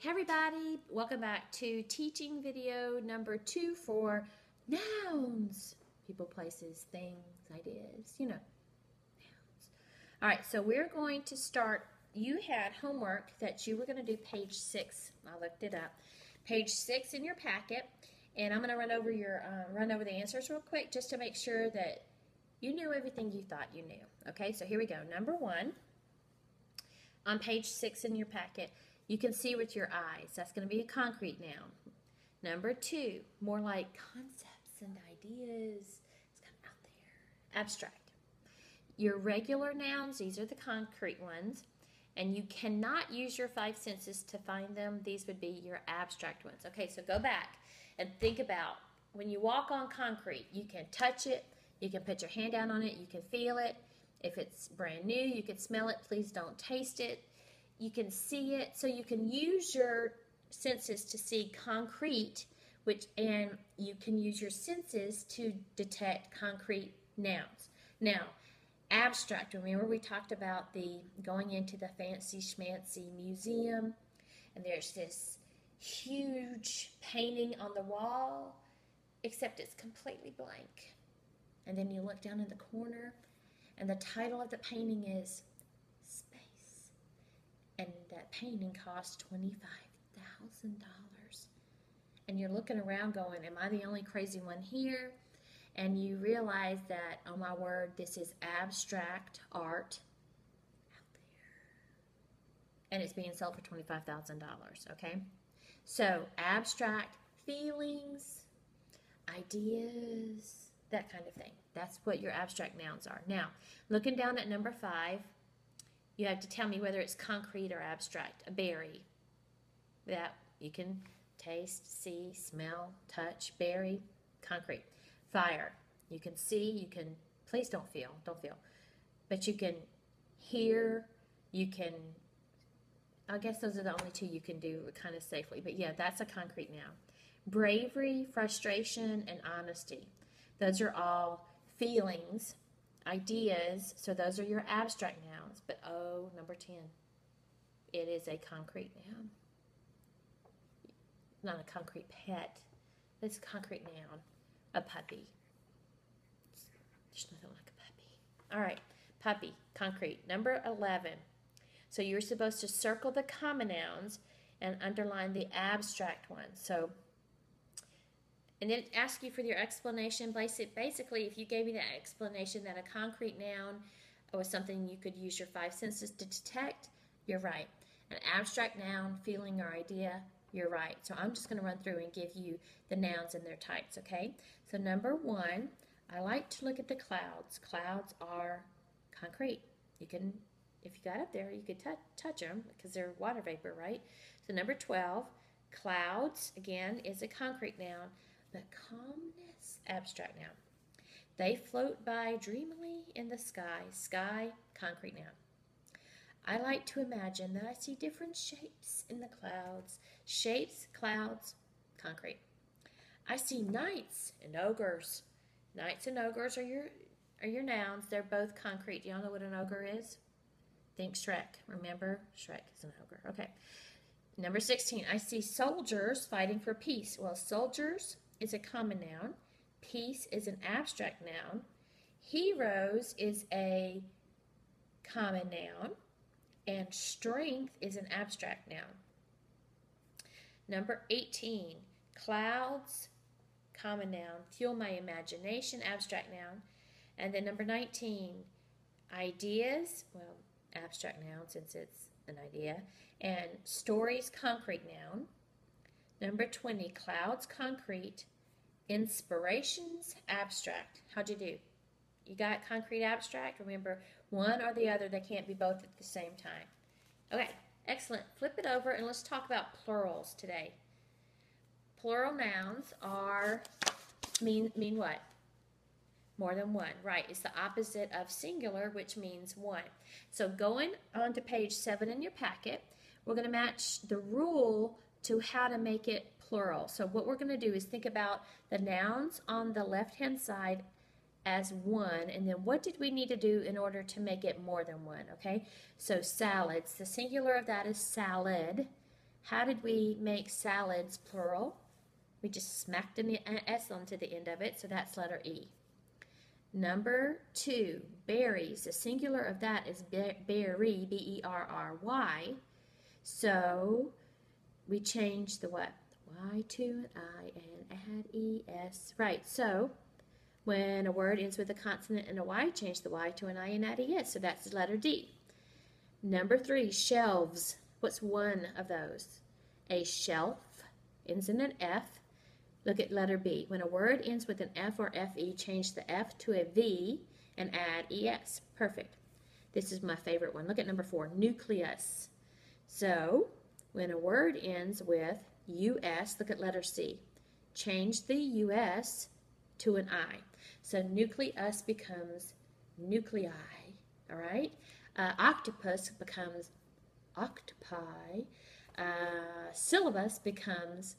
Hey everybody, welcome back to teaching video number 2 for nouns. People, places, things, ideas, nouns. All right, so we're going to start. You had homework that you were going to do page 6. I looked it up. Page 6 in your packet, and I'm going to run over the answers real quick just to make sure that you knew everything you thought you knew. Okay, so here we go. Number 1 on page 6 in your packet. You can see with your eyes. That's going to be a concrete noun. Number 2, more like concepts and ideas. It's kind of out there. Abstract. Your regular nouns, these are the concrete ones. And you cannot use your 5 senses to find them. These would be your abstract ones. Okay, so go back and think about when you walk on concrete, you can touch it. You can put your hand down on it. You can feel it. If it's brand new, you can smell it. Please don't taste it. You can see it, so you can use your senses to see concrete, and you can use your senses to detect concrete nouns. Now, abstract, remember we talked about the going into the fancy schmancy museum, and there's this huge painting on the wall, except it's completely blank. And then you look down in the corner, and the title of the painting is and that painting cost $25,000. And you're looking around going, am I the only crazy one here? And you realize that, oh my word, this is abstract art out there. And it's being sold for $25,000, okay? So abstract feelings, ideas, that kind of thing. That's what your abstract nouns are. Now, looking down at number 5, you have to tell me whether it's concrete or abstract. A berry. That you can taste, see, smell, touch. Berry, concrete. Fire. You can see, you can, please don't feel. But you can hear, you can, I guess those are the only 2 you can do kind of safely. But yeah, that's a concrete noun. Bravery, frustration, and honesty. Those are all feelings, ideas, so those are your abstract nouns. But oh, number 10, it is a concrete noun. Not a concrete pet, it's a concrete noun. A puppy. There's nothing like a puppy. All right, puppy, concrete. Number 11. So you're supposed to circle the common nouns and underline the abstract ones. So, and then ask you for your explanation. Basically, if you gave me that explanation that a concrete noun was something you could use your 5 senses to detect, you're right. An abstract noun, feeling, or idea, you're right. So I'm just going to run through and give you the nouns and their types, okay? So number 1, I like to look at the clouds. Clouds are concrete. You can, if you got up there, you could touch them because they're water vapor, right? So number 12, clouds, again, is a concrete noun. But calmness, abstract noun. They float by dreamily in the sky. Sky, concrete noun. I like to imagine that I see different shapes in the clouds. Shapes, clouds, concrete. I see knights and ogres. Knights and ogres are your nouns. They're both concrete. Do y'all know what an ogre is? Think Shrek. Remember, Shrek is an ogre. Okay. Number 16, I see soldiers fighting for peace. Well, soldiers is a common noun. Peace is an abstract noun. Heroes is a common noun. And strength is an abstract noun. Number 18, clouds, common noun. Fuel my imagination, abstract noun. And then number 19, ideas, well, abstract noun since it's an idea. And stories, concrete noun. Number 20, clouds, concrete. Inspirations, abstract. How'd you do? You got concrete, abstract? Remember, one or the other. They can't be both at the same time. Okay, excellent. Flip it over and let's talk about plurals today. Plural nouns mean what? More than one. Right, it's the opposite of singular, which means one. So going on to page 7 in your packet, we're going to match the rule to how to make it plural. So what we're going to do is think about the nouns on the left-hand side as one, and then what did we need to do in order to make it more than one, okay? So salads, the singular of that is salad. How did we make salads plural? We just smacked an S onto the end of it, so that's letter E. Number 2, berries. The singular of that is berry, B-E-R-R-Y. So we change the what? Y to an I and add E-S. Right, so when a word ends with a consonant and a Y, change the Y to an I and add ES. So that's letter D. Number 3, shelves. What's one of those? A shelf ends in an F. Look at letter B. When a word ends with an F or FE, change the F to a V and add ES. Perfect. This is my favorite one. Look at number 4, nucleus. So when a word ends with US, look at letter C. Change the US to an I. So nucleus becomes nuclei, all right? Octopus becomes octopi. Syllabus becomes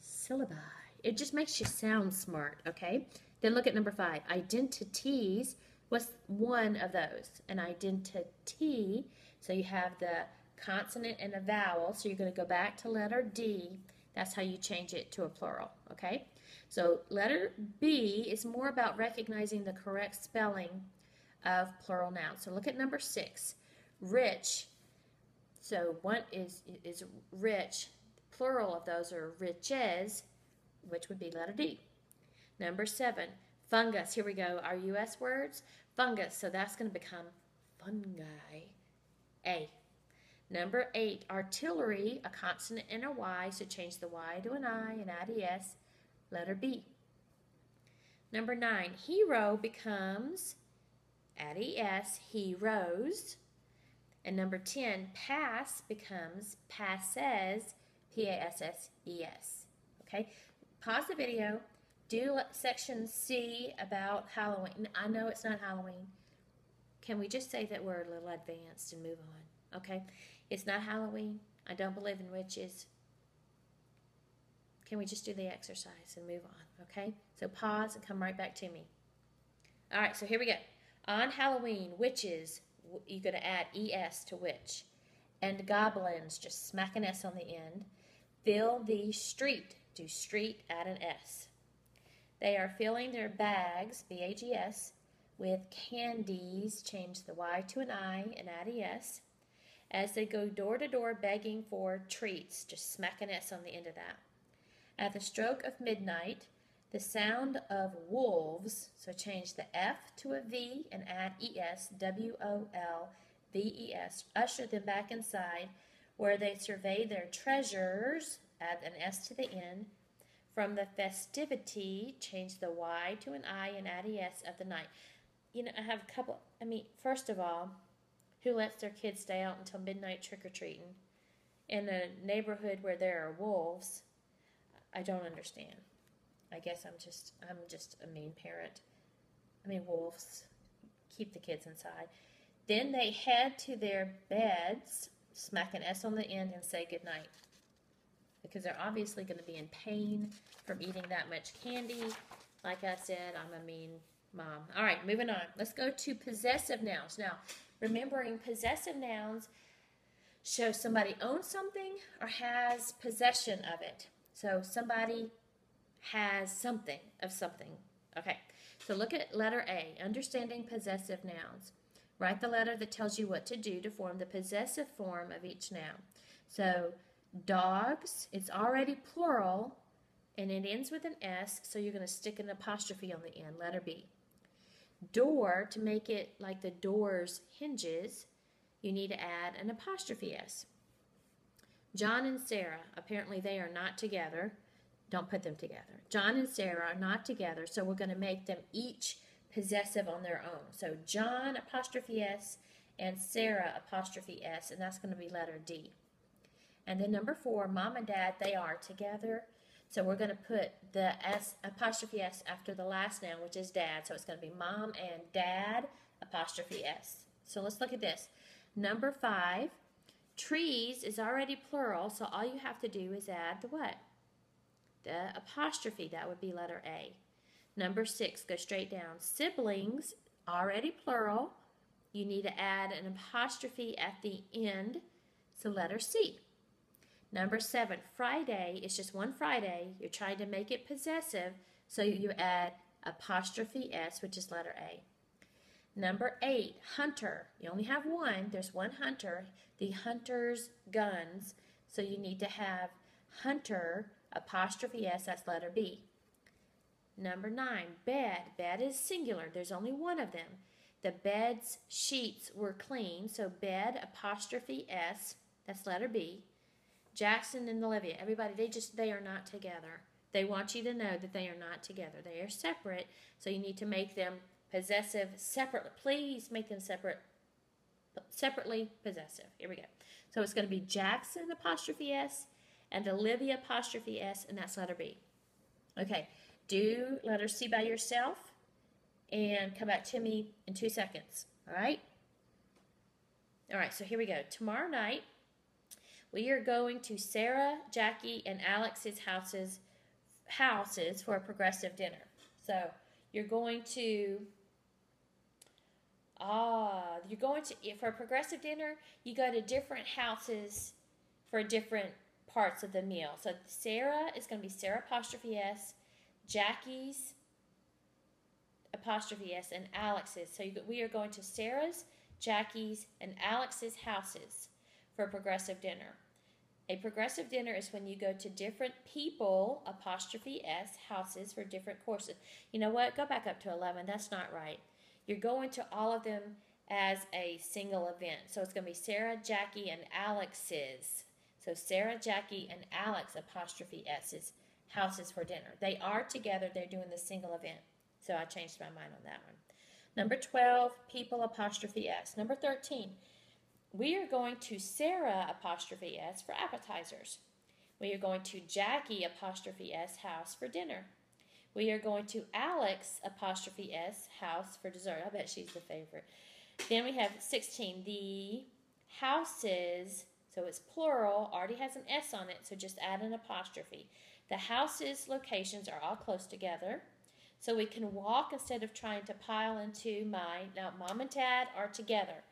syllabi. It just makes you sound smart, okay? Then look at number 5, identities. What's one of those? An identity. So you have the consonant and a vowel, so you're going to go back to letter D. That's how you change it to a plural, okay? So letter B is more about recognizing the correct spelling of plural nouns. So look at number 6, rich. So one is rich. Plural of those are riches, which would be letter D. Number 7, fungus. Here we go. Our U.S. words, fungus. So that's going to become fungi, A. Number 8, artillery, a consonant and a Y, so change the Y to an I and add ES, letter B. Number 9, hero becomes, add ES, heroes. And number 10, pass becomes passes, P-A-S-S-E-S. Okay, pause the video, do section C about Halloween. I know it's not Halloween. Can we just say that we're a little advanced and move on? Okay, it's not Halloween. I don't believe in witches. Can we just do the exercise and move on? Okay, so pause and come right back to me. All right, so here we go. On Halloween, witches, you're going to add ES to witch. And goblins, just smack an S on the end. Fill the street, do street, add an S. They are filling their bags, B-A-G-S, with candies, change the Y to an I and add ES. As they go door to door begging for treats, just smack an S on the end of that. At the stroke of midnight, the sound of wolves, so change the F to a V and add ES, W-O-L-V-E-S, usher them back inside where they survey their treasures, add an S to the end. From the festivity, change the Y to an I and add ES of the night. You know, I have a couple, first of all, who lets their kids stay out until midnight trick-or-treating in a neighborhood where there are wolves? I don't understand. I guess I'm just a mean parent. Wolves, keep the kids inside. Then they head to their beds, smack an S on the end, and say goodnight. Because they're obviously going to be in pain from eating that much candy. Like I said, I'm a mean mom. All right, moving on. Let's go to possessive nouns. Now, remembering possessive nouns show somebody owns something or has possession of it. So somebody has something of something. Okay, so look at letter A, understanding possessive nouns. Write the letter that tells you what to do to form the possessive form of each noun. So dogs, it's already plural, and it ends with an S, so you're going to stick an apostrophe on the end, letter B. Door, to make it like the door's hinges, you need to add an apostrophe S. John and Sarah, apparently they are not together. Don't put them together. John and Sarah are not together, so we're going to make them each possessive on their own. So John apostrophe S and Sarah apostrophe S, and that's going to be letter D. And then number 4, mom and dad, they are together. So we're going to put the S apostrophe S after the last noun, which is dad. So it's going to be mom and dad apostrophe S. So let's look at this. Number 5, trees is already plural, so all you have to do is add the what? The apostrophe. That would be letter A. Number 6, go straight down. Siblings, already plural. You need to add an apostrophe at the end, so letter C. Number 7, Friday is just one Friday. You're trying to make it possessive, so you add apostrophe S, which is letter A. Number 8, hunter. You only have one. There's one hunter. The hunter's guns. So you need to have hunter, apostrophe S, that's letter B. Number 9, bed. Bed is singular. There's only one of them. The bed's sheets were clean. So bed, apostrophe S, that's letter B. Jackson and Olivia, everybody, they are not together. They want you to know that they are not together. They are separate, so you need to make them possessive separately. Please make them separately possessive. Here we go. So it's going to be Jackson apostrophe S and Olivia apostrophe S, and that's letter B. Okay, do letter C by yourself and come back to me in 2 seconds. All right? All right, so here we go. Tomorrow night, we are going to Sarah, Jackie, and Alex's houses for a progressive dinner. So you're going to for a progressive dinner, you go to different houses for different parts of the meal. So Sarah is going to be Sarah apostrophe S, Jackie's apostrophe S, and Alex's. So we are going to Sarah's, Jackie's, and Alex's houses for a progressive dinner. A progressive dinner is when you go to different people, apostrophe S, houses for different courses. You know what? Go back up to 11. That's not right. You're going to all of them as a single event. So it's going to be Sarah, Jackie, and Alex's. So Sarah, Jackie, and Alex, apostrophe S's, houses for dinner. They are together. They're doing the single event. So I changed my mind on that one. Number 12, people, apostrophe S. Number 13, we are going to Sarah, apostrophe S, for appetizers. We are going to Jackie, apostrophe S, house for dinner. We are going to Alex, apostrophe S, house for dessert. I bet she's the favorite. Then we have 16, the houses, so it's plural, already has an S on it, so just add an apostrophe. The houses' locations are all close together, so we can walk instead of trying to pile into mine. Now, mom and dad are together.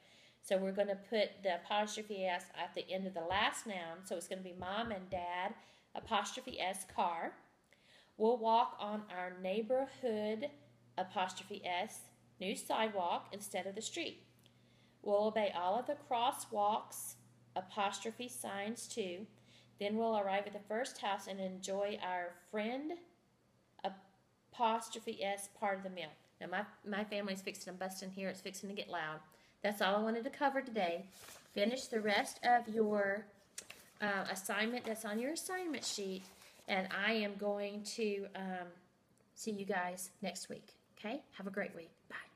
So we're going to put the apostrophe S at the end of the last noun. So it's going to be mom and dad, apostrophe S, car. We'll walk on our neighborhood, apostrophe S, new sidewalk instead of the street. We'll obey all of the crosswalks, apostrophe signs too. Then we'll arrive at the first house and enjoy our friend, apostrophe S, part of the meal. Now my family's fixing to bust in here. It's fixing to get loud. That's all I wanted to cover today. Finish the rest of your assignment that's on your assignment sheet, and I am going to see you guys next week. Okay? Have a great week. Bye.